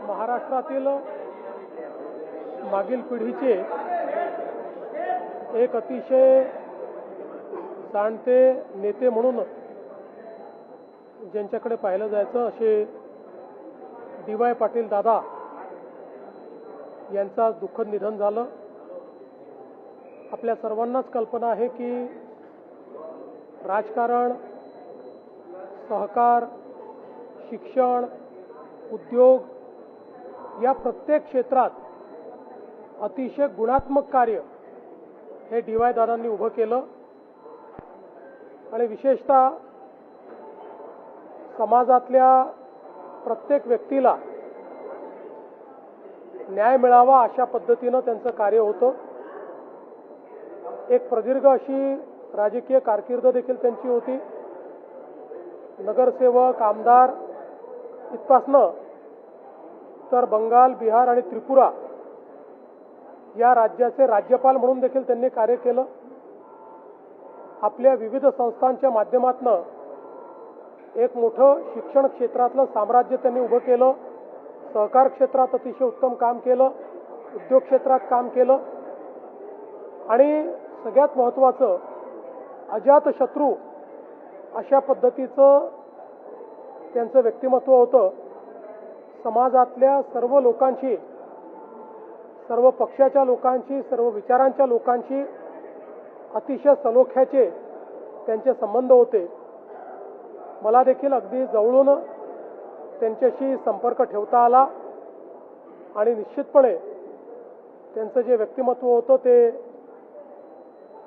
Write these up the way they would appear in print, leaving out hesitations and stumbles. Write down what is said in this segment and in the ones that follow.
महाराष्ट्रातील मागील पिढीचे एक अतिशय जाणते नेते म्हणून ज्यांच्याकडे पाहिलं जायचं असे डी.वाय. पाटील दादा यांचा दुःखद निधन झालं। आपल्या सर्वांनाच कल्पना आहे की राजकारण, सहकार, शिक्षण, उद्योग या प्रत्येक क्षेत्रात अतिशय गुणात्मक कार्य हे डी.वाय. दादांनी उभं केलं आणि विशेषतः समाजातल्या प्रत्येक व्यक्तीला न्याय मिळावा अशा पद्धतीनं त्यांचं कार्य होतं। एक प्रदीर्घ अशी राजकीय कारकीर्द देखील त्यांची होती। नगरसेवक, आमदार इथपासनं तर बंगाल, बिहार आणि त्रिपुरा या राज्याचे राज्यपाल म्हणून देखील त्यांनी कार्य केलं। आपल्या विविध संस्थांच्या माध्यमातून एक मोठं शिक्षण क्षेत्रातलं साम्राज्य त्यांनी उभं केलं। सहकार क्षेत्रात अतिशय उत्तम काम केलं, उद्योग क्षेत्रात काम केलं आणि सगळ्यात महत्त्वाचं अजातशत्रू अशा पद्धतीचं त्यांचं व्यक्तिमत्व होतं। समाजातल्या सर्व लोकांशी, सर्व पक्षाच्या लोकांशी, सर्व विचारांच्या लोकांशी अतिशय सलोख्याचे त्यांचे संबंध होते। मला देखील अगदी जवळून त्यांच्याशी संपर्क ठेवता आला आणि निश्चितपणे त्यांचं जे व्यक्तिमत्व होतं ते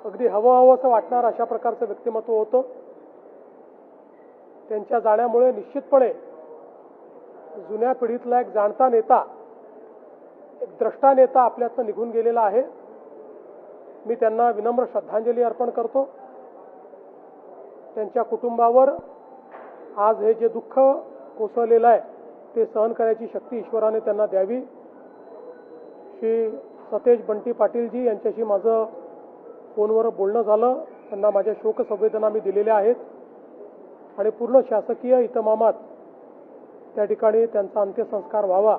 अगदी हवंहवंसं वाटणार अशा प्रकारचं व्यक्तिमत्व होतं। त्यांच्या जाण्यामुळे निश्चितपणे जुन्या पिढीतला एक जाणता नेता, एक द्रष्टा नेता आपल्यातनं निघून गेलेला आहे। मी त्यांना विनम्र श्रद्धांजली अर्पण करतो। त्यांच्या कुटुंबावर आज हे जे दुःख कोसळलेलं आहे ते सहन करायची शक्ती ईश्वराने त्यांना द्यावी। श्री सतेज बंटी पाटीलजी यांच्याशी माझं फोनवर बोलणं झालं। त्यांना माझ्या शोकसंवेदना मी दिलेल्या आहेत आणि पूर्ण शासकीय इतमामात त्या ठिकाणी त्यांचा अंत्यसंस्कार व्हावा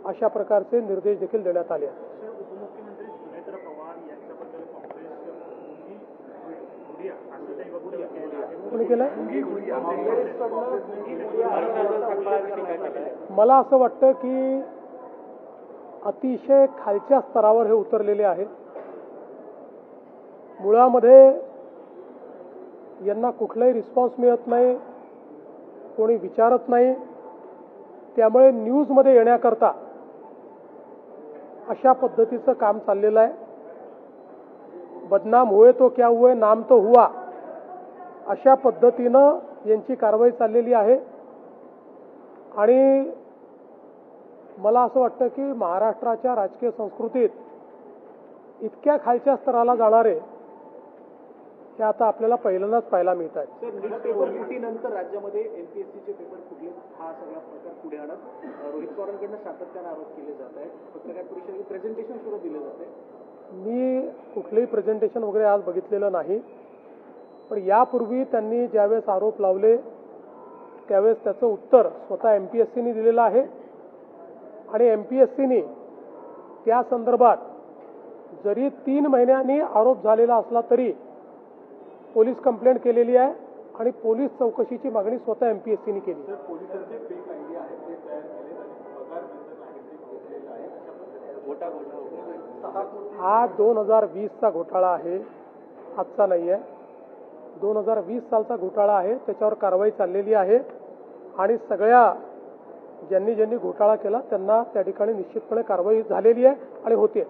अशा प्रकारचे निर्देश देखील देण्यात आले आहेत। उपमुख्यमंत्री सुनेत्र पवार यांच्याबद्दल कोणी केलं? मला असं वाटतं की अतिशय खालच्या स्तरावर हे उतरलेले आहे। मुळामध्ये यांना कुठलाही रिस्पॉन्स मिळत नाही, कोणी विचारत नाही। त्यामुळे न्यूजमध्ये येण्याकरता अशा पद्धतीचं काम चाललेलं आहे। बदनाम हुए तो क्या हुए, नाम तो हुआ अशा पद्धतीनं यांची कारवाई चाललेली आहे आणि मला असं वाटतं की महाराष्ट्राच्या राजकीय संस्कृतीत इतक्या खालच्या स्तराला जाणारे हे आता आपल्याला पहिल्यांदाच पाहायला मिळत आहेत। सर, पेपर फुटीनंतर राज्यामध्ये एमपीएससीचे पेपर फुटले हा सगळा प्रकार पुढे आणत रोहित पवारांकडून सातत्याने आरोप केले जात आहेत। पत्रकार परिषदेत प्रेझेंटेशन सुद्धा दिलं जाते। मी कुठलेही प्रेझेंटेशन वगैरे आज बघितलेलं नाही, पण यापूर्वी त्यांनी ज्यावेळेस आरोप लावले त्यावेळेस त्याचं उत्तर स्वतः एमपीएससीने दिलेलं आहे आणि एमपीएससीने त्या संदर्भात जरी 3 महिन्यांनी आरोप झालेला असला तरी पोलीस कंप्लेंट केलेली आहे आणि पोलीस चौकशीची मागणी स्वतः एमपीएससीने केली। पोलिसांचे फेक आयडी आहेत ते तयार केले आणि पगार वेतन आहे ते घेतलेलं आहे अशा पद्धतीने हा 2020चा घोटाळा आहे, आजचा नाही आहे। 2020 सालचा घोटाळा आहे, त्याच्यावर कारवाई चाललेली आहे आणि सगळ्या ज्यांनी घोटाळा केला त्यांना त्या ठिकाणी निश्चितपणे कारवाई झालेली आहे आणि होते।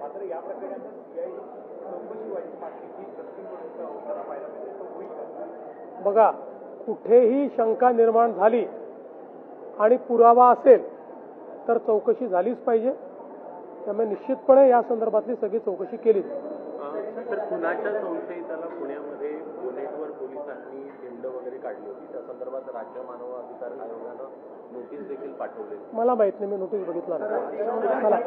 मात्र या प्रकरणात सीआयडी चौकशी व्हायची मागणी ही दक्षिणकडून होताना पाहायला मिळते, तो होईल का? बघा, कुठेही शंका निर्माण झाली आणि पुरावा असेल तर चौकशी झालीच पाहिजे। त्यामुळे निश्चितपणे या संदर्भातली सगळी चौकशी केली जाईल। खुनाच्या संशयिताला पुण्यामध्ये बुलेटवर पोलिसांनी धिंड वगैरे काढली होती त्या संदर्भात राज्य मानवाधिकार आयोगानं नोटीस देखील पाठवली. मला माहित नाही, मी नोटीस बघितला नाही. चला.